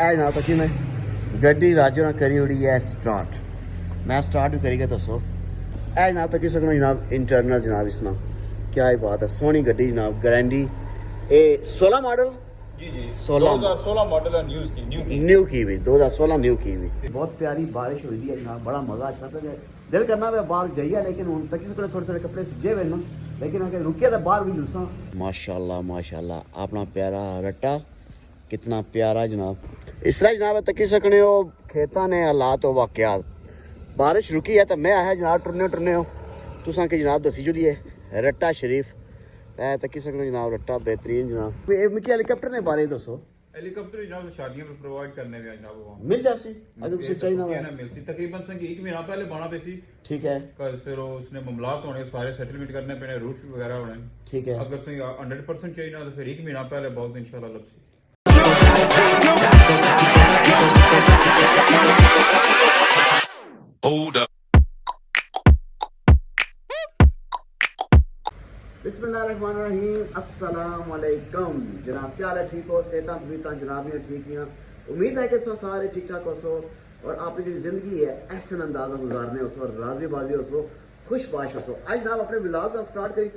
ऐ जनाब तकी मैं गड्डी राजो ने करी उड़ी है स्टार्ट। मैं स्टार्ट भी करी दसो। ऐ जनाब तकी सकना जनाब इंटरनल जनाब इसना क्या ही बात है। सोहनी गड्डी जनाब ग्रैंडी ए 16 मॉडल जी जी 2016 मॉडल है न्यू की हुई 2016 न्यू की हुई। बहुत प्यारी बारिश हुई है जनाब, बड़ा मजा आता है। दिल करना वे बाहर जाइए लेकिन हूँ तक थोड़े थोड़े कपड़े सिजे वे ना, लेकिन अगर रुके तो बाहर भी जुलसा। माशाल्लाह माशाल्लाह अपना प्यारा रट्टा कितना प्यारा जनाब। इस तरह जनाब तकी सकने हो खेता ने हालात हो वाकयात। बारिश रुकी है तो मैं आया जनाब टुरने हो तुसा के जनाब दसी जुड़िए रट्टा शरीफ तकी सकने जनाब रट्टा बेहतरीन जनाब। मिकी हेलीकॉप्टर ने बारे दसो। हेलीकॉप्टर जनाब शादियों में प्रोवाइड करने में जनाब वो मिल जासी अगर उसे चाहिए ना मिल सी तकरीबन संग एक महीना पहले बाना पे सी। ठीक है फिर उसने मामलात होने सारे सेटलमेंट करने पे रूट्स वगैरह होने। ठीक है अगर संग 100% चाहिए ना तो फिर एक महीना पहले बहुत इंशाल्लाह लग सी। Hold up. बिस्मिल्लाहिर्रहमानिर्रहीम अस्सलाम वालेकुम जनाब। क्या हाल है? ठीक हो? सेहत तबीयत जनाब ने ठीक हैं? उम्मीद है कि तुम सारे ठीक ठाक हो और आपकी जो ज़िंदगी है ऐसा अंदाज़ा गुजारने हो राजी बाजी हो खुशबाश हो। आज जनाब अपने ब्लॉग का स्टार्ट करी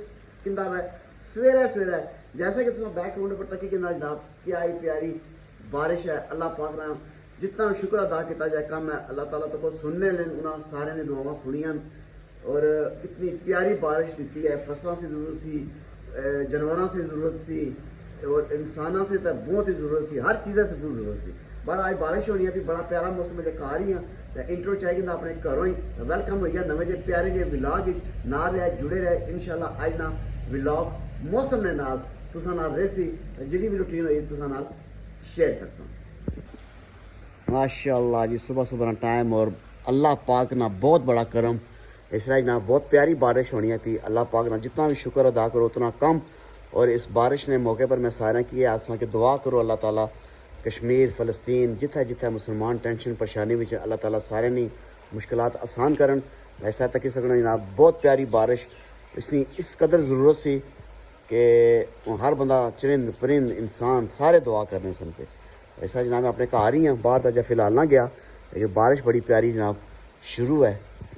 किंदा है सवेरे सवेरे जैसे कि तुम बैकग्राउंड पर तकी किंदा जनाब क्या ही प्यारी बारिश है। अल्लाह पाक ने जितना शुक्र अदा किया जाए कम है। अल्लाह ताला तो को सुनने लेन उन्होंने सारे ने दुआवां सुनियां और कितनी प्यारी बारिश दी है। फसलों से जरूरत सी, जानवरों से जरूरत सी और इंसानों से तो बहुत ही जरूरत सी, हर चीज़ से बहुत जरूरत सी। पर आज बारिश होनी है बड़ा प्यारा मौसम है आ रही हैं तो इंट्रो चाहिए अपने घरों ही वेलकम हो गया नवे जे प्यारे जे विलाग ना रहे जुड़े रहे इंशाल्लाह। आज ना विलाग मौसम ने नाल तुसा नाल रेसी जी भी रूटीन हुई तुसा नाल शेयर कर। माशाल्लाह जी सुबह सुबह टाइम और अल्लाह पाक ना बहुत बड़ा करम। इस तरह ना बहुत प्यारी बारिश होनी थी। अल्लाह पाक ना जितना भी शुक्र अदा करो उतना कम। और इस बारिश ने मौके पर मैं सारे की आप के दुआ करो अल्लाह ताला कश्मीर फ़लस्तीन जिथे जिथे मुसलमान टेंशन परेशानी में अल्लाह ताला सारे नहीं मुश्किलात आसान करन। ऐसा तक सकना जनाब बहुत प्यारी बारिश इसकी इस कदर ज़रूरत सी कि हर बंदा चरिंद परिंद इंसान सारे दुआ करने सन पे। ऐसा जनाब मैं अपने घर ही हाँ बाहर तो जब फिलहाल ना गया लेकिन बारिश बड़ी प्यारी जनाब शुरू है।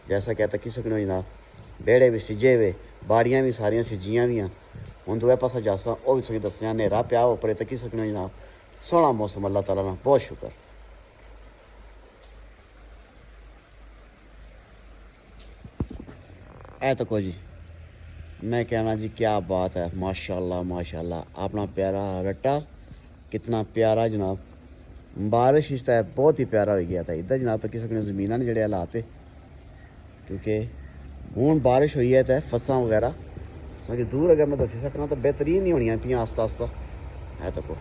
जैसा क्या तकी सकने जनाब बेड़े भी सिजे वे बाड़ियाँ भी सारियाँ सिजियाँ भी हैं। हूँ दुए पासा जासा वह भी तुझे दसना नेरा पिया उपर तकी सकने जनाब सोहना मौसम अल्लाह ताला ना बहुत शुक्र। ऐ तो को जी मैं कहना जी क्या बात है माशाल्लाह माशाल्लाह अपना प्यारा रट्टा कितना प्यारा जनाब। बारिश इस तरह बहुत ही प्यारा हो गया था इधर जनाब तकी सकने जमीन ने जड़े हालात क्योंकि हूँ बारिश हुई है तो फसलां वगैरह क्योंकि दूर अगर मैं दसी सकना तो बेहतरीन ही होनी पियाँ आस्ता आस्ता है तो को।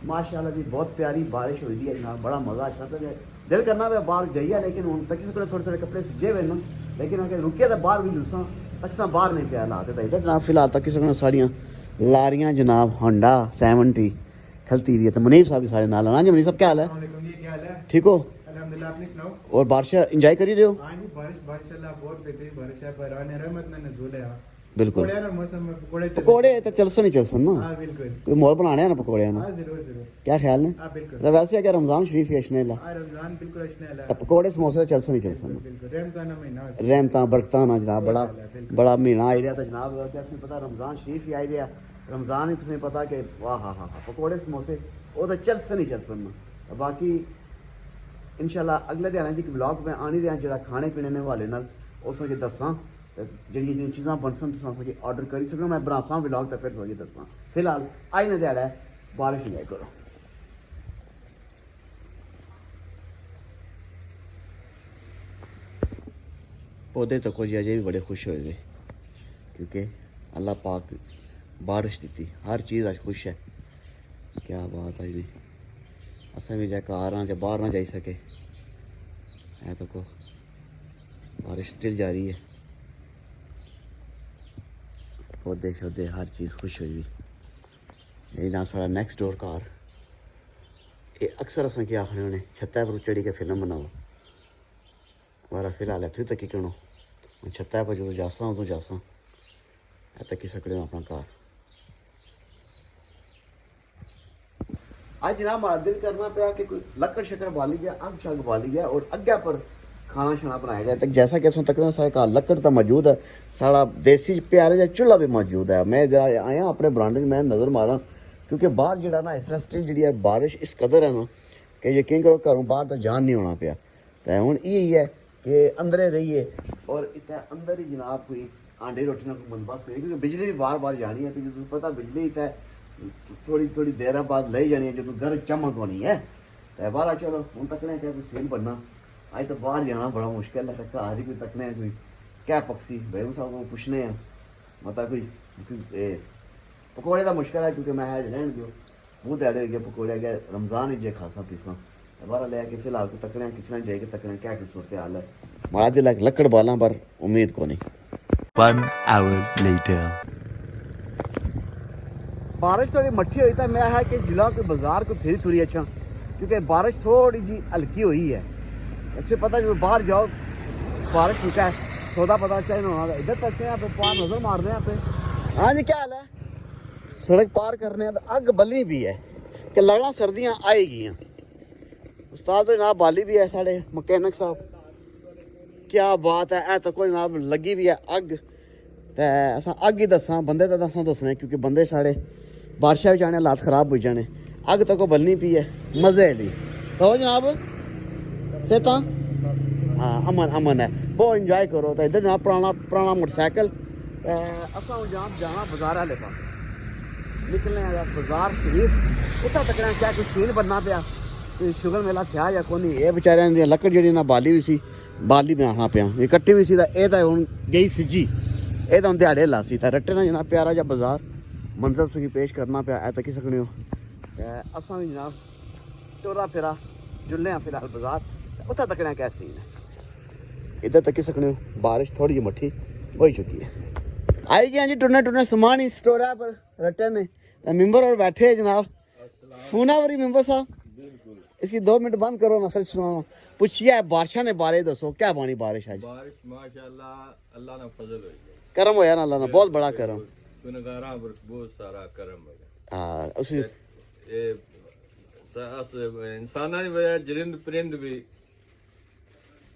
माशाल्लाह जी बहुत प्यारी बारिश हुई है जनाब, बड़ा मज़ा आता है। दिल करना वे बाहर जाइए लेकिन हूँ तक थोड़े थोड़े कपड़े सिजे हुए ना, लेकिन अगर रुके तो बाहर भी जुलसा अक्सर बाहर नहीं पिया हालात इधर जनाब। फिलहाल तक साड़ियाँ लारियाँ जनाब होंडा 70 खलती हुई है तो मुनीब साहब भी सारे नाल ना जी। मुनीब साहब क्या हाल है? ठीक हो? और बारिश इंजॉय कर ही रहे हो? बिल्कुल पकौड़े तो चलसन ही चलसन ना कोई मोल बनाने हैं ना पकौड़े ना क्या ख्याल है? तो वैसे अगर रमजान शरीफ अशने तो पकौड़े समोसे चलसन ही चलसन रहमता बरकता ना जनाब। बड़ा बड़ा महीना आई रहा था जनाब क्या पता रमजान शरीफ ही आई रहा रमजान ही तुझे पता कि वाह हाँ हाँ पकौड़े समोसे वो तो चलसन ही चलसन ना। बाकी इंशाल्लाह अगले दिन जी ब्लॉग में आनी रहा जो खाने पीने ने हवाले नाल उस दसा जी चीज़ा बनसन तुम ऑर्डर करी सको मैं बनासा ब्लॉग तो फिर तुझे दसा। फिलहाल अज ने दिहाड़ा बारिश इंजॉय करो। पौधे तो कुछ अजे भी बड़े खुश हुए गए क्योंकि अल्लाह पाक बारिश दी हर चीज़ आज खुश है। क्या बात है जी असें भी घर हाँ बाहर ना जाई सके है तो को बारिश स्टिल जा रही है। पौधे शौधे हर चीज़ खुश हुई हुई। यही ना साढ़ा नेक्स्ट डोर घर ये अक्सर असें क्या आखने होने छत्ता पर चढ़ी के फिल्म बनाओ वारा फिलहाल इत्थों तक क्यों छत्ता पर जो जासा तो जासा तक ही सकड़े अपना घर आज जनाब हमारा दिल करना पाया कि कोई लकड़ शक्कर बाली गया अग शग बाली गया और अग्गे पर खाना शाना बनाया गया तक जैसा कि असों तकना सारे घर लकड़ तो मौजूद है सारा देसी प्यारे जा चूल्हा भी मौजूद है मैं जरा आया अपने बरांडे में नज़र मारा क्योंकि बाहर जड़ा ना इस तरह स्टिल जी बारिश इस कदर है ना कि यकीन करो घरों बाहर तो जान नहीं होना पाया तो हूँ यही है कि अंदर रहिए और इतना अंदर ही जनाब कोई आंडे रोटी ना कोई बंदोबस्त करिए क्योंकि बिजली भी बार बार जानी है तो जो पता बिजली इतना थोड़ी थोड़ी देर बाद ले जानी है जो घर चमक होनी है तो बाहर चलो हूँ तकने क्या कोई सेल बनना अज तो बाहर जाना बड़ा मुश्किल है घर ही कोई तकने कोई क्या पक्षी बेहू साहब को पुछने हैं मतलब कोई पकौड़े का मुश्किल है क्योंकि मैं रहन दो मुँह दैडे गए पकौड़े गए रमजान ही जे खासा पीसा बारह ले के फिलहाल को तकने किचन जाए के तकने क्या कुछ सूरत हाल है मारा दिल लकड़ बाला पर उम्मीद को नहीं 1 hour later. बारिश थोड़ी मट्ठी हुई था मैं है कि जिला के बाजार को फिर थोड़ी अच्छा क्योंकि बारिश थोड़ी जी हल्की हुई है इससे पता जो बाहर जाओ बारिश रुका है सौदा पता चाहिए होना इधर तक यहाँ पे पार नजर मार रहे हैं यहाँ पे हाँ जी क्या हाल है सड़क पार करने तो अग बली भी है कि लगना सर्दियाँ आएगी उस्ताद तो जनाब बाली भी है साढ़े मकैनिक साहब क्या बात है ऐ तो कोई जनाब लगी भी है अग ते अस अग ही दसा बंदे तो दसा दसने क्योंकि बंदे साढ़े बारिशा भी जाने हालात खराब हो जाने अग तो को बलनी पी है मजे ली तो जनाब सेता हाँ अमन अमन है बहुत इंजॉय करो तो इधर जनाब पुराना मोटरसाइकिल असा जनाब जाना बाजार वाले पास निकलने आया बाजार शरीफ उत्थै तक क्या कोई सीन बनना पाया कोई शुगर मेला था या कोई नहीं ये बेचारे ने लकड़ जी ना बाली भी सी बाली में आना पाया ये कट्टी भी सी ये तो हूँ गई सिज्जी ये तो हम दिहाड़े लासी था रट्टे ना जनाब प्यारा जा बाजार मंजर तुम पेश करना पाया ऐ तकी सकने हो असा भी जनाब टोरा फिरा जुल्ले हैं फिलहाल बाजार उत्थै तकना क्या सीन है इधर तकी सकने हो बारिश थोड़ी जी मट्ठी हो चुकी है आई गया जी टुरने टुरने सामान ही स्टोर है पर रट्टे में मेंबर और बैठे हैं जनाब फोनावरी मेंबर साहब इसकी 2 मिनट बंद करो ना फिर सुनाओ पूछिए बारिशा ने बारे दसो क्या बानी बारिश आज बारिश माशाल्लाह अल्लाह ना फजल हो गया करम होया ना अल्लाह ना बहुत बड़ा करम गुनहगारां पर बहुत सारा करम हो गया हाँ उसी ये इंसाना ने वजह जिरिंद परिंद भी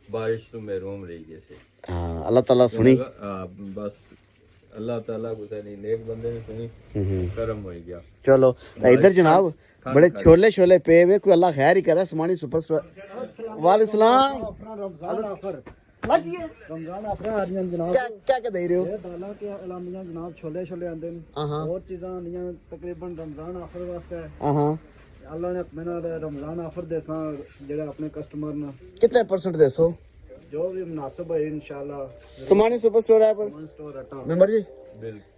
बारिश तो महरूम रही जैसे हाँ अल्लाह ताला सुनी बस अल्लाह ताला को नहीं नेक बंदे ने सुनी करम हो गया चलो तो इधर जनाब बड़े छोले छोले पे हुए कोई अल्लाह खैर ही करे समानी सुपर स्टोर वालेकुम सलाम रमजान ऑफर लगिए रमजान ऑफर आ रही जनाब क्या दे रहे हो ये दाला के अलामियां जनाब छोले छोले आंदे ने हाँ और चीज़ां आंदियां तकरीबन रमजान ऑफर वास्ते हाँ अल्लाह ने अपने नाल रमजान ऑफर देसा जेड़ा अपने कस्टमर ना कितने परसेंट देसो जो भी मुनासिब है इंशाल्लाह समानी सुपर स्टोर है पर वन स्टोर अटा मेंबर जी बिल्कुल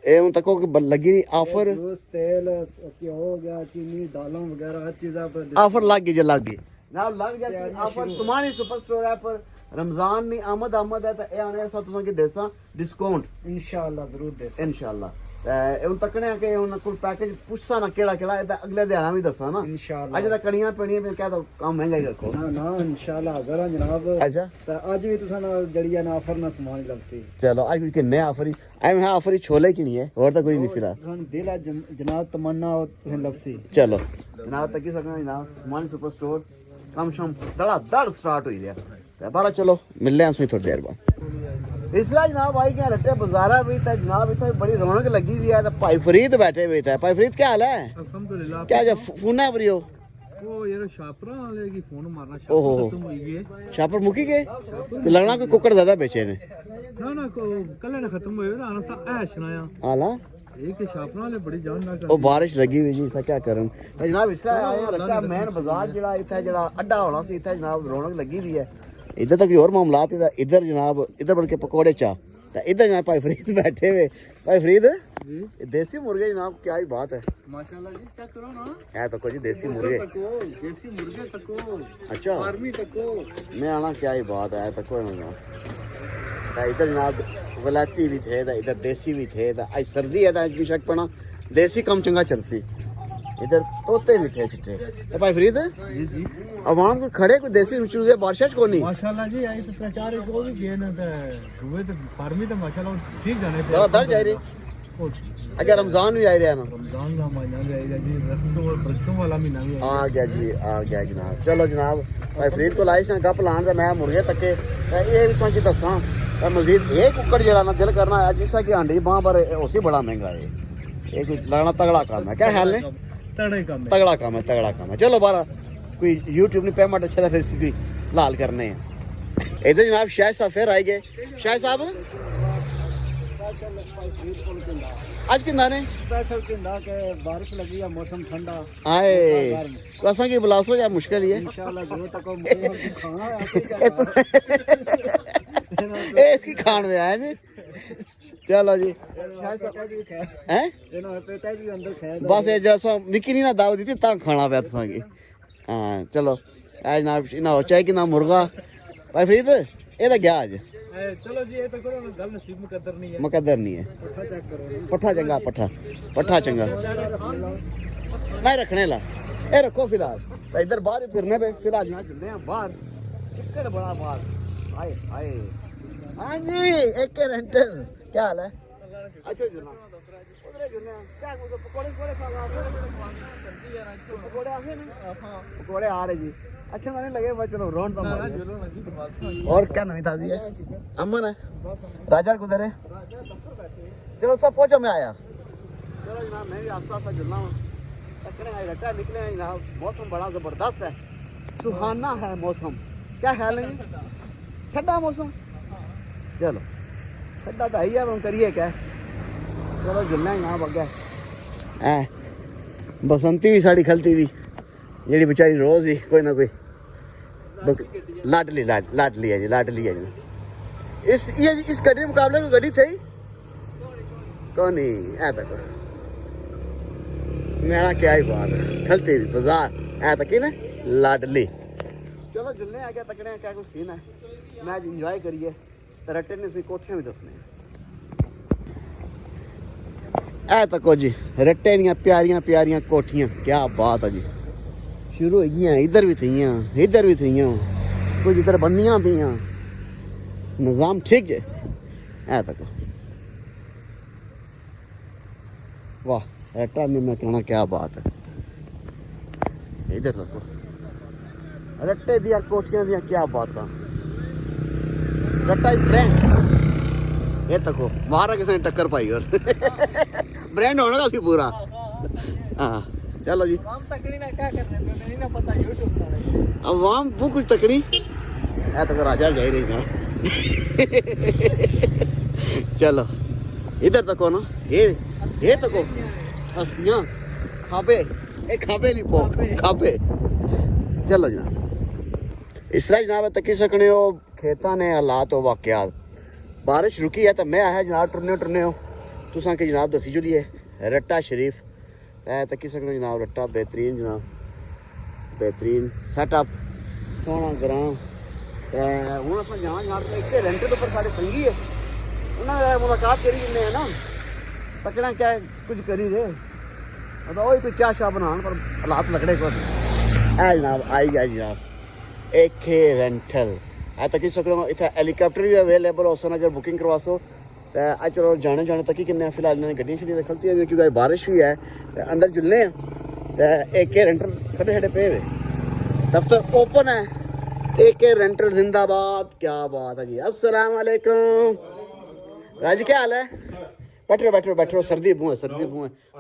ए उन तको कि लगी नहीं ऑफर जूस तेल घी हो गया चीनी दालों वगैरह हर चीज़ा पर ऑफर लग गई जो लग गई ना लग गया ऑफर समानी सुपर स्टोर है पर रमजान नहीं आमद है तो ए आने सा तुसा की देसा डिस्काउंट इंशाल्लाह जरूर देसा इंशाल्लाह उन तकने के उन कोई पैकेज पूछसा ना केड़ा केड़ा ए अगले दिहाड़ा भी दसा ना इंशाल्लाह अज तक कड़ियां पेड़ियां पे क्या तो काम महंगा ही रखो ना ना इंशाल्लाह हाज़र जनाब अच्छा ते अज भी तुसा नाल जड़ी है ना ऑफर ना समान लभसी चलो आज के नया ऑफर आई है ऑफर छोले की नहीं है और तो कोई नहीं फिलहाल तुसा दिल है जनाब तमन्ना और तुसा लभसी चलो जनाब तक सकना जनाब समानी सुपर स्टोर कम शम धड़ स्टार्ट हुई है बारह चलो मिल रहे हैं थोड़ी देर बाद इसलिए जनाब आई क्या रट्टे बाजारा भी था जनाब इतना बड़ी रौनक लगी हुई है तो भाई फरीद बैठे हुए थे भाई फरीद क्या हाल है अल्हम्दुलिल्लाह क्या जब फोन है बरी हो वो यार शापरा वाले की फोन मारना ओहो खत्म हुई है शापर मुकी गए कि लगना कोई कुकड़ ज्यादा बेचे ने ना को कल ने खत्म हुए आना सा ऐश ना हाला एक शापरा वाले बड़ी जान ना ਉਹ ਬਾਰਿਸ਼ ਲੱਗੀ ਹੋਈ ਜੀ क्या करन तो जनाब इसका आया रखा मेन बाजार ਜਿਹੜਾ ਇੱਥੇ ਜਿਹੜਾ ਅੱਡਾ ਹੋਣਾ ਸੀ ਇੱਥੇ ਜਨਾਬ ਰੌਣਕ ਲੱਗੀ ਵੀ ਹੈ इधर तक और मामलात है इधर जनाब इधर बन के पकौड़े चा तो इधर जनाब भाई फरीद बैठे हुए भाई फरीद देसी मुर्गे जनाब क्या ही बात है माशाल्लाह जी चेक करो ना है तो कुछ देसी मुर्गे देसी मुर्गे तको अच्छा आर्मी तको मैं आना क्या ही बात है तो कोई ना तो इधर जनाब वलायती भी थे तो इधर देसी भी थे तो आज सर्दी है तो आज भी शक पना देसी कम चंगा चलसी इधर तोते भी थे चिट्टे तो भाई फरीद जी जी अवाम को खड़े कोई देसी चूजे बारिश को नहीं माशाल्लाह जी आई तो प्रचार एक वो भी गए ना हुए तो फार्मी तो माशाल्लाह ठीक जाने थे जरा दर्ज आई रही अच्छा रमजान भी आई रहा ना रमजान का महीना भी आएगा जी रस्तों वाला महीना भी आ गया जी आ गया जनाब चलो जनाब भाई फरीद को लाई सा गप लान मैं मुर्गे तके ये भी तुझे दसा मजीद ये कुकड़ जरा ना दिल करना है जिसका कि हांडी बां पर उसी बड़ा महंगा है ये कोई लगना तगड़ा काम है क्या ख्याल है तगड़ा काम है चलो बारा कोई यूट्यूब ने पेमेंट अच्छा था फिर इसकी लाल करने हैं इधर जनाब शाह साहब फिर आए गए शाह साहब आज कि नाने स्पेशल किंदा के बारिश लगी है मौसम ठंडा आए तो असा की बुलासो या मुश्किल ही है इंशाल्लाह जो तक मुझे खाना है ए इसकी खान में आए ने चलो जी हैं बस ये जरा सा विकी नहीं ना दावत दी ता खाना पे तुसा की हां चलो आज जनाब इना हो चाहे कि ना मुर्गा भाई फरीद ए तो गया आज चलो जी ये तो करो गल नसीब मुकद्दर नहीं है मुकद्दर नहीं है पट्ठा चेक करो पट्ठा चंगा पट्ठा चंगा नहीं रखने ला ए रखो फिलहाल तो इधर बाहर फिरने पे फिलहाल यहाँ चलते हैं बाहर चिक्कड़ बड़ा बाहर आए आए हाँ जी एक रेंटल क्या हाल है अच्छा जुना उधर जुना क्या कुछ पकोड़े पकोड़े पकोड़े आ गए ना पकोड़े आ रहे जी अच्छा मैंने लगे मैं चलो रौन और क्या नवी ताजी है अमन है राजा कुधर है चलो सब पहुंचो मैं आया चलो जनाब मैं भी आस्ता आस्ता जुलना हूँ तकने आई रटा निकले हैं जनाब मौसम बड़ा ज़बरदस्त है सुहाना है मौसम क्या ख्याल है ठंडा मौसम चलो ठंडा तो है ही हम करिए क्या चलो जुलना है यहाँ बग्या है बसंती भी साड़ी खलती भी जेड़ी बेचारी रोज ही कोई ना कोई लाडली है जी इस गड्डी मुकाबले में गड्डी थी तो नहीं ऐ तक मेरा क्या ही बात है खलती भी बाजार ऐ तक ना लाडली चलो जुलने आ गया तकने क्या कुछ सीन है मैच इंजॉय करिए रट्टे ने कोठियां भी दसने ऐ तको जी रट्टे दियां प्यारियां प्यारियां कोठियां क्या बात है जी शुरू हो गई इधर भी थी कुछ इधर बननिया पी निज़ाम ठीक है ऐ तक वाह रट्टा में मैं कहना क्या बात है इधर तको रट्टे दिया कोठियां दिया क्या बात है रट्टा इज ब्रांड ये तको मारा किसी ने टक्कर पाई और ब्रांड होना का सी पूरा हाँ चलो जी तकड़ी ना क्या करने नहीं ना पता यूट्यूब अब वहाँ वो कुछ तकड़ी है तो राजा जा रही ना चलो इधर तको ना ये तको हस्तियाँ खाबे नहीं पो खाबे चलो जनाब इस तरह जनाब तकी सकने हो खेता ने हालात हो वाकयात बारिश रुकी है तो मैं आया जनाब टुरने हो तुसा के जनाब दसी जुलिए रट्टा शरीफ तकी सकने जनाब रट्टा बेहतरीन जनाब बेहतरीन सेटअप सोना ग्रां हूँ अस जाना जनाब इतने रेंट पर साढ़े संगी है उन्होंने मुलाकात करी जिन्हें है ना तकना क्या कुछ करी रहे वही कोई क्या शाह बनान पर हालात लगड़े को है जनाब आई गया जनाब एक रेंटल है तकी सकते इतना हेलीकॉप्टर भी अवेलेबल हो सन अगर बुकिंग करवासो तो चलो जाने तक ही किन्ने फिलहाल इन्होंने गड्डियां शड्डियां रखलती है क्योंकि बारिश भी है अंदर जुलने तो एक रेंटल खड़े खड़े पे हुए दफ्तर ओपन है एक रेंटल जिंदाबाद क्या बात है जी अस्सलाम वालेकुम राज क्या हाल है बैठो सर्दी बूँ है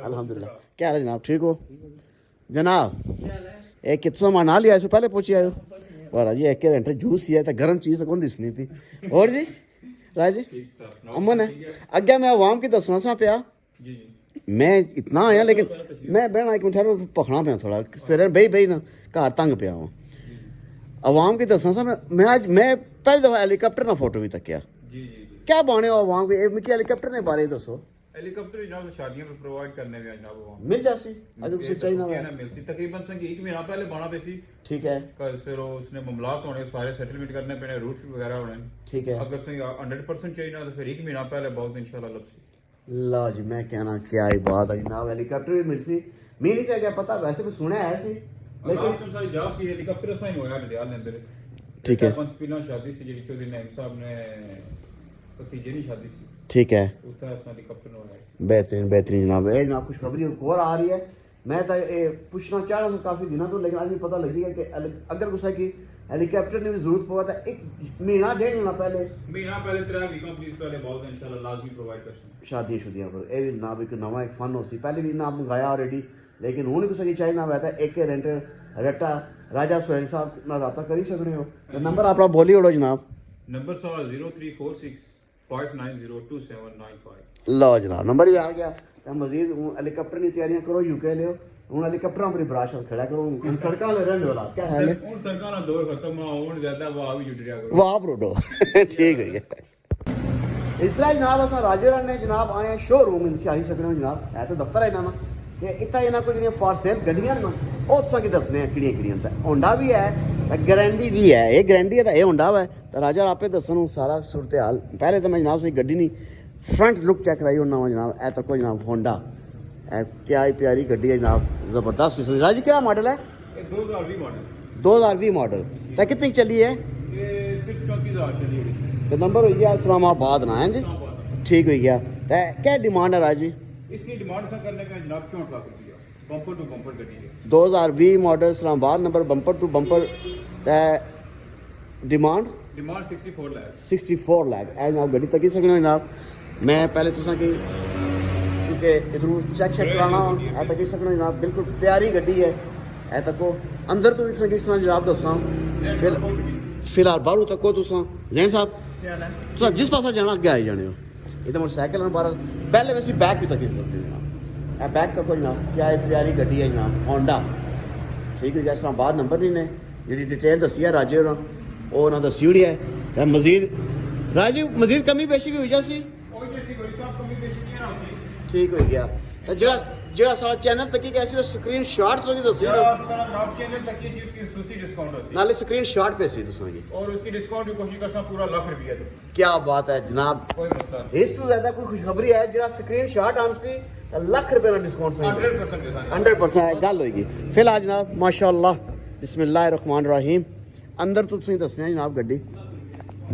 अल्हम्दुलिल्लाह क्या हाल है जनाब ठीक हो जनाब एक कितना सामान आ लिया इससे पहले पहुंची आयो और जी एक रेंटल जूस ही है तो गर्म चीज़ कौन दिसनी थी और जी राज अमन है अग्गे मैं आवाम की दसना सा पिया मैं इतना आया लेकिन मैं बहना एक मिनट भखना पिया थोड़ा सिर बही ना घर तंग पिया हूँ आवाम की दसना सा मैं पहली दफा हेलीकॉप्टर ना फोटो भी तकिया क्या बाने हो आवाम के मिकी हेलीकॉप्टर ने बारे दसो हेलीकॉप्टर जनाब शादियों में प्रोवाइड करने में जनाब वो मिल जासी अगर उसे चाहिए ना मिल सी तकरीबन संग एक महीना पहले बना पे सी ठीक है कल फिर उसने मामलात होने सारे सेटलमेंट करने पे रूट्स वगैरह होने ठीक है अगर संग 100% चाहिए ना तो फिर एक महीना पहले बहुत इंशाल्लाह लब सी ला जी मैं कहना क्या ही बात है जनाब हेलीकॉप्टर भी मिल सी ਮੈਨੂੰ ਨਹੀਂ ਚੱਲਿਆ ਪਤਾ, ਵੈਸੇ ਵੀ ਸੁਣਿਆ ਹੈ ਸੀ ਲੇਕਿਨ ਲਾਸਟ ਸਾਰੀ ਜਾਬ ਸੀ ਹੈਲੀਕਾਪਟਰ ਸਾਈਨ ਹੋਇਆ ਲੁਧਿਆਣੇ ਦੇ ਅੰਦਰ। ਠੀਕ ਹੈ। ਪੰਜ ਪਿਲਾ ਸ਼ਾਦੀ ਸੀ ਜਿਹੜੀ ਚੌਧਰੀ ਨਾਇਮ ਸਾਹਿਬ ਨੇ ਭਤੀਜੇ ਦੀ ਸ਼ਾਦੀ ਸੀ, ਠੀਕ ਹੈ, ਉੱਥੇ ਅਸਾਂ ਹੈਲੀਕਾਪਟਰ ਨਾਲ ਹੋਇਆ। बेहतरीन बेहतरीन जनाब। ये जनाब खुशखबरी एक और आ रही है। मैं तो ये पूछना चाह रहा हूँ काफ़ी दिनों तो, लेकिन आज भी पता लगी है कि अगर कुछ की हेलीकॉप्टर की भी जरूरत पड़ा तो एक महीना डेढ़ महीना पहले पहले 3 वीक कंपनीज पहले बहुत इंशाल्लाह लाजमी प्रोवाइड कर सकते शादियाँ शुदियाँ पर ये भी जनाब एक नवा एक फन हो सी, पहले भी जनाब मंगाया ऑलरेडी, लेकिन हूँ कुछ की चाहिए ना वैसा एक रेंट रट्टा राजा सोहेल साहब ना राता कर ही सकते हो। तो नंबर अपना बोली ओड़ो जनाब। नंबर 0346 5902795। लो जनाब नंबर भी आ गया। तो मजीद हूँ हेलीकॉप्टर की तैयारियां करो, यूके लियो हूँ हेलीकॉप्टर पर बराशत खड़ा करो सड़क रहने वाला क्या है ਹੁਣ ਸਰਕਾਰ ਦਾ ਦੌਰ ਖਤਮ ਆ, ਹੁਣ ਜ਼ਿਆਦਾ ਵਾਹ ਵੀ ਜੁੜ ਰਿਹਾ ਕਰੋ। वाह ब्रोडो ठीक है। इसलिए जनाब अस राजेरा ने जनाब आए हैं शोरूम इनकी आई सकते हो जनाब, है तो दफ्तर है इन्हों कि इतना इन्हों को जो फॉर सेल गड्डियां ना वो तुसा की दसने कि होंडा भी है गारंटी भी है। ये गारंटी है तो ये होंडा है तो राजा आपे दसन सारा सूरत हाल। पहले तो मैं जनाब से गड्डी नहीं फ्रंट लुक चेक कराई होना वा जनाब। ए तको जनाब होंडा क्या ही प्यारी गड्डी है जनाब, जबरदस्त किस्म। राजी क्या मॉडल है? ਇਹ 2020 माडल 2020 मॉडल। तो कितनी चली है? ਇਹ ਸਿਰਫ 34000 ਚਲੀ ਹੋਈ। तो नंबर हो गया इस्लामाबाद ना है जी, ठीक हो गया। तो क्या डिमांड है राजी? इसकी डिमांड सा करने का जनाब 64 लाख रुपया बम्पर टू बम्पर गड्डी है। 2020 model Islamabad number bumper to bumper. Demand 64 lakh. 64 lakh. ऐ जनाब गड्डी तकी सकना जनाब। मैं पहले तुसा की क्योंकि इधरों चेक चेक कराना ऐ तकी सकना जनाब। बिल्कुल प्यारी गड्डी है। ऐ तको अंदर तो इस तरह जनाब दसा फिलहाल बाहरों तको तुसा जैन साहब तुसा जिस पासा जाना अगे आई जाने हो। ये तो मोटरसाइकिल बाहर पहले वैसे बैक भी तकी करते जनाब। ऐ बैक तको जनाब क्या है प्यारी गड्डी है जनाब होंडा, ठीक है। इस्लामाबाद नंबर नहीं ने जी डिटेल दसी है राजे होना वो ना दसी हुई है। तो मजीद राजू मजीद कमी पेशी भी हो जासी, ठीक हो गया। तो जेड़ा सारा चैनल तक कैसी स्क्रीन शॉट तो दसी चैनल तक ये चीज की सुसी डिस्काउंट होसी नाले स्क्रीन शॉट पे सी तुसा की और उसकी डिस्काउंट की कोशिश करसा पूरा लाख रुपया दे। क्या बात है जनाब। कोई मसला नहीं। इस तो ज्यादा कोई खुशखबरी है जेड़ा स्क्रीन शॉट आमसी लाख रुपए का डिस्काउंट 100% देसांगे। 100% गल होगी। फिलहाल जनाब माशाअल्लाह बिस्मिल्लाहिर्रहमानिर्रहीम अंदर तो तुसीं दसना जनाब गड्डी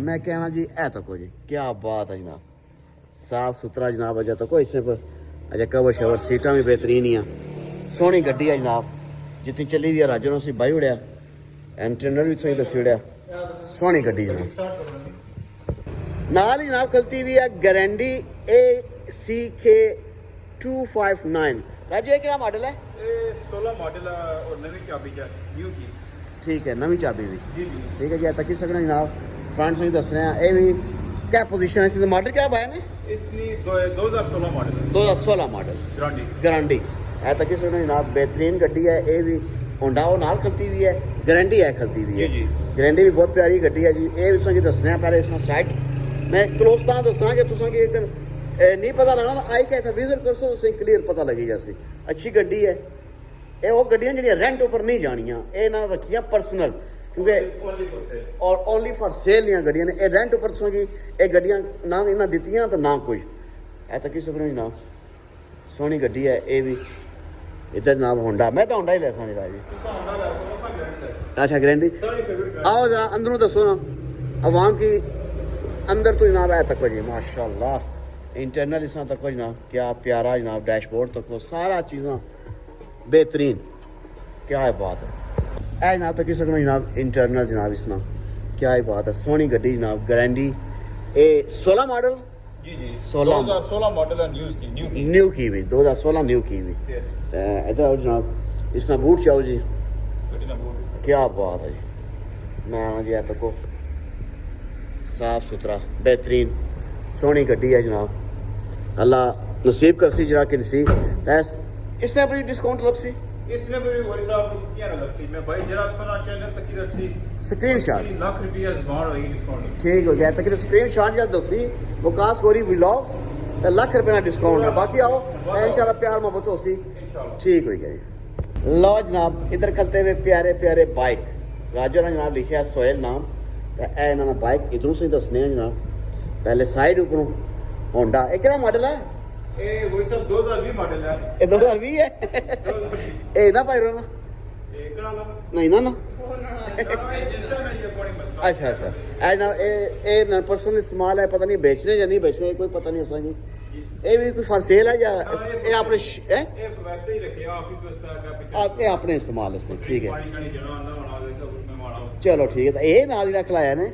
मैं कहना जी ऐ तको जी क्या बात है जनाब, साफ सुथरा जनाब। अजय तको इसे पर अजय कवर शवर सीटा भी बेहतरीन ही सोहनी गड्डी है जनाब। जितनी चली हुई है राजो ने उसी बाई उड़िया एंटेनर भी तुसीं दसी उड़िया सोहनी गड्डी जनाब। नाल ही जनाब खलती हुई है गारंटी ACK 259। राजू ये क्या मॉडल है? ये 16 मॉडल और नवी चाबी है न्यू की, ठीक है नवी चाबी भी जी जी। ठीक है जी। तक ही सकना जनाब फ्रंट से दस रहे हैं। ये भी क्या पोजीशन है इसका मॉडल क्या पाया ने? इसकी 2016 मॉडल 2016 मॉडल गारंटी गारंटी है। तक ही सकना जनाब बेहतरीन गड्डी है। ये भी होंडा वो नाल खलती हुई है, गारंटी है खलती हुई है जी जी। गारंटी भी बहुत प्यारी गड्डी है जी। ये भी तुसें दसने हैं पहले इसका साइट मैं क्लोज ता दसना कि तुसें कि अगर नहीं पता लगना तो आई क्या था विजिट कर सो तुसें क्लियर पता लगेगा सी। अच्छी गड्डी है। ये वो गड्डियां जिहड़ियां रेंट उपर नहीं जानियां, ये ना रखियां पर्सनल क्योंकि और ओनली फॉर सेल दियां गड्डियां ने। ये रेंट उपर तुसें कि ये गड्डियां ना इन्हां दित्तियां तो ना कोई ऐ तक ही सकना जनाब। सोहनी गड्डी है। ये भी इधर जनाब होंडा मैं तो होंडा ही लैसा नहीं राजी। अच्छा गारंटी आओ जरा अंदरों दसो ना अवाम की अंदर तो जनाब है तक जी माशाल्लाह इंटरनल इस तक जनाब क्या प्यारा जनाब डैशबोर्ड तक सारा चीज़ां बेहतरीन क्या है बात है। ऐ जनाब तक सकना जनाब इंटरनल जनाब इसना क्या ही बात है। सोहनी गड्डी जनाब गारंटी ए 16 मॉडल जी जी 2016 मॉडल है न्यू की भी 2016 न्यू की भी। इधर आओ जनाब इसना बूट चाहो जी क्या बात है जी। मैं आना जी तक साफ सुथरा बेहतरीन सोहनी गड्डी है जनाब। अल्लाह नसीब कर सी जरा कि नसीब इसने अपनी डिस्काउंट लब सी इसने भी वही साहब क्या ना लगती मैं भाई जरा सुना चैनल तक की रखी स्क्रीनशॉट लाख रुपया जुबान होगी डिस्काउंट ठीक हो गया तक स्क्रीनशॉट या दसी वकास गोरी व्लॉग्स तो लाख रुपये का डिस्काउंट है। बाकी आओ इंशाल्लाह प्यार मोहब्बत हो सी ठीक हो गया जी। लो जनाब इधर खलते हुए प्यारे प्यारे बाइक राजो ने जनाब लिखा है सोहेल नाम तो ए इन्होंने बाइक इधरों से दसने हैं जनाब। पहले साइड उपरों होंडा एक मॉडल है ਇਹ ਵਹੀ ਸਭ 2020 ਮਾਡਲ ਹੈ ਇਹ 2020 ਹੈ 2020 ਇਹ ਨਾ ਭਾਈ ਰੋਣਾ ਇਹ ਕਿਹੜਾ ਲਾ ਨਹੀਂ ਨਾ ਨਾ ਇਹ ਜਿਸਾ ਮੈਂ ਇਹ ਬੜੀ ਮਸਲਾ अच्छा अच्छा ऐ ना ये पर्सनल इस्तेमाल है पता नहीं बेचने या नहीं बेचने कोई पता नहीं असा जी ये भी कोई फॉर सेल है या ये अपने ਇਹ ਵੈਸੇ ਹੀ ਰੱਖਿਆ ਆਫਿਸ ਵਾਸਤੇ ਆ ਪਿੱਛੇ आप ये अपने इस्तेमाल इसमें ठीक है ਪਾਣੀ ਜਣਾ ਆਂਦਾ ਹੋਣਾ ਉਹਦੇ ਮੈਂ ਮਾੜਾ चलो ठीक है तो ये नाल ही रख लाया ने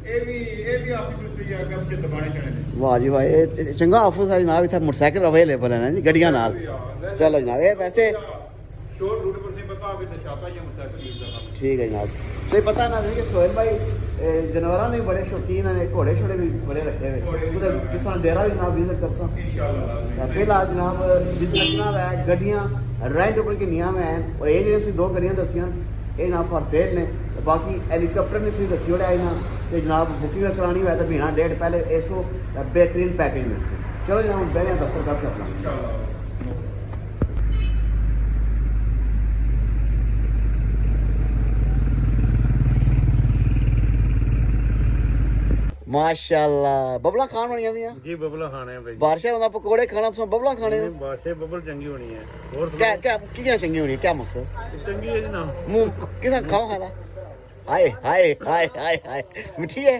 ਇਹ ਵੀ ਆਫਿਸ ਵਾਸਤੇ ਜਾ ਕੇ ਪਿੱਛੇ ਦਬਾਣੇ ਚਣੇ ਨੇ वाह जी वाह ये चंगा ऑफर है जनाब इतना मोटरसाइकिल अवेलेबल है ना जी गड्डियां नाल चलो जनाब ये वैसे शॉर्ट रूट पर से पता अभी तो छापा या मोटरसाइकिल यूज करना ठीक है जनाब तो पता ना कि सोहेल भाई जानवरों ने बड़े शौकीन ने घोड़े छोड़े भी बड़े रखे हुए किसान डेरा भी जनाब विजिट करता इंशाल्लाह फिलहाल जनाब बिजनेस जनाब है गड्डियां रेंट उपर किन्नियां में हैं और ये जो दो गड्डियां दसियां ये जनाब फॉर सेल ने बाकी हेलीकॉप्टर ने तुम दसी ओड़ा ना तो जनाब बुकिंग करानी हो तो महीना डेढ़ पहले इसको बेहतरीन पैकेज में चलो जनाब बहने दफ्तर का अपना इंशाल्लाह माशाल्लाह बबला खान होनी है जी बबला खाना है भाई बारिश होना पकोड़े खाना तो बबला खाने हो बादशाह बबल चंगी होनी है और क्या क्या क्या चंगी होनी है क्या मकसद चंगी है ना मुंह किसा खाओ खाला हाय हाय हाय हाय हाय मिठी है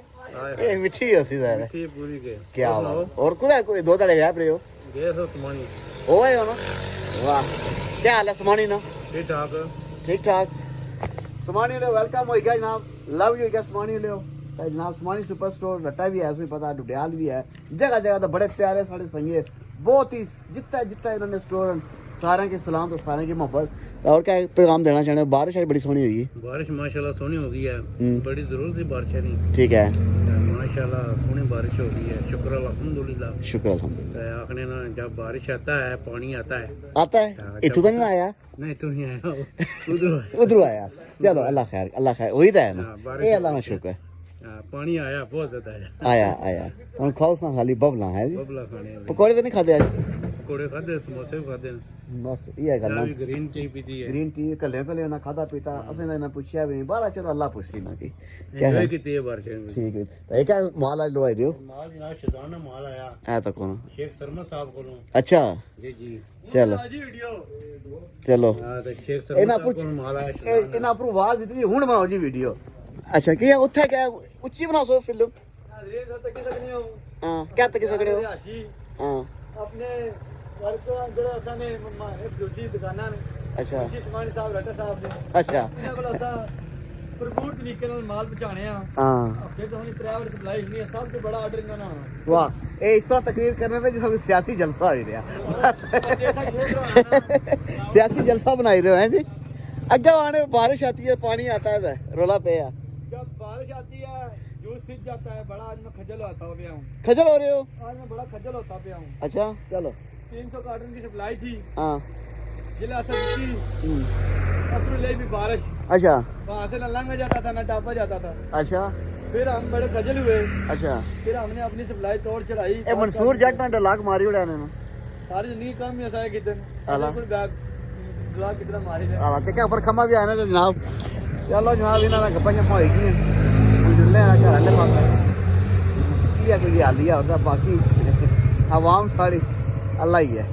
ये मिठी है सी जरा मिठी पूरी के क्या बात और कोई दो दाड़े गया प्रियो गए तो समानी ओ है ना वाह क्या हाल है समानी ना ठीक ठाक ठीक ठाक समानी ले वेलकम हो गया जनाब लव यू क्या समानी ले जनाब समानी सुपर स्टोर रट्टा भी है उसमें पता डुडियाल भी है जगह जगह तो बड़े प्यारे साढ़े संगे बहुत ही जितना जितना इन्होंने स्टोर सारे के सलाम तो सारे की मोहब्बत और क्या पैगाम देना चाहते हो बारिश आज बड़ी सोहनी हुई बारिश माशाल्लाह सोहनी हो गई है बड़ी जरूरत थी बारिश नहीं ठीक है माशाल्लाह सोहनी बारिश हो गई है शुक्र अल्हम्दुलिल्लाह शुक्र अल्हम्दुलिल्लाह आखने ना जब बारिश आता है पानी आता है आता है इतु तो नहीं आया नहीं तो नहीं आया उधर आया चलो अल्लाह खैर वही तो है ना ये अल्लाह का शुक्र पानी आया बहुत ज्यादा है आया आया हम खाओ ना खाली बबला है जी बबला खाने हैं। पकौड़े तो नहीं खाते आज पकौड़े खाते समोसे भी खाते बस ये गल हैं ग्रीन टी पीती है ग्रीन टी कल्ले कल्ले ना खादा पीता असं ना पूछया भी बाला चलो अल्लाह पूछती ना की क्या एंजॉय है की बारिश में ठीक है तो ये क्या माल आज लवाई दियो माल जनाब शजाना माल आया है तो कौन शेख शर्मा साहब को अच्छा जी जी चलो चलो हाँ तो शेख ਇਹਨਾਂ शर्मा साहब को माल आया शजाना ਇਹਨਾਂ ਪਰ ਆਵਾਜ਼ ਇਤਨੀ ਹੁਣ ਬਣਾਓ ਜੀ ਵੀਡੀਓ ਅੱਛਾ ਕੀ ਉੱਥੇ ਕਿਆ ਉੱਚੀ ਬਣਾਓ ਸੋ ਫਿਲਮ रेल से तक सकने हो ਹਾਂ ਕਿਆ ਤੱਕ ਸਕਦੇ ਹੋ हाशी ਹਾਂ अपने घर को जरा असाने एक दूसरी दुकाना ने ਅੱਛਾ जी शमानी साहब रटा साहब ने ਅੱਛਾ ਇਹਨਾਂ ਕੋਲ ਅਸਾਂ ਭਰਪੂਰ ਤਰੀਕੇ ਨਾਲ ਮਾਲ ਪਹੁੰਚਾਣੇ ਆ ਹਾਂ ਹਫਤੇ ਤੋਂ ਹੀ ਪ੍ਰਾਈਵੇਟ ਸਪਲਾਈ ਨਹੀਂ ਹੈ ਸਭ ਤੋਂ ਬੜਾ ਆਰਡਰ ਇਹਨਾਂ ਨਾਲ ਆਉਣਾ ਵਾਹ ਇਹ ਇਸ ਤਰ੍ਹਾਂ ਤਕਰੀਰ ਕਰਨੇ ਵਿੱਚ ਜਿਵੇਂ ਸਿਆਸੀ ਜਲਸਾ ਹੋ ਰਿਹਾ सियासी जलसा बनाई रहे हो हैं जी अगे आने बारिश आती है पानी आता है रोला पे है जब बारिश आती है जूस सीख जाता है बड़ा आज मैं खजल होता हो गया हूँ खजल हो रहे हो आज मैं बड़ा खजल होता गया हूँ अच्छा चलो 300 कार्टन की सप्लाई थी हाँ जिला सब्जी अपने लिए भी बारिश अच्छा वहाँ से न लंघा जाता था न टापा जाता था अच्छा फिर हम बड़े खजल हुए अच्छा फिर हमने अपनी सप्लाई तोड़ चढ़ाई ए मंसूर जट ने डलाक मारी उड़ा ने सारी जिंदगी कम ही ऐसा है कितन अला। कोई बैग ब्लॉक कितना मारी है आला ते क्या पर खमा भी आना जनाब चलो जनाब इना दा गप्पां शप्पां होई गईयां जुल्ले आ घर आले पासे की है कोई हालिया होता बाकी आवाम सारी अल्लाह ही है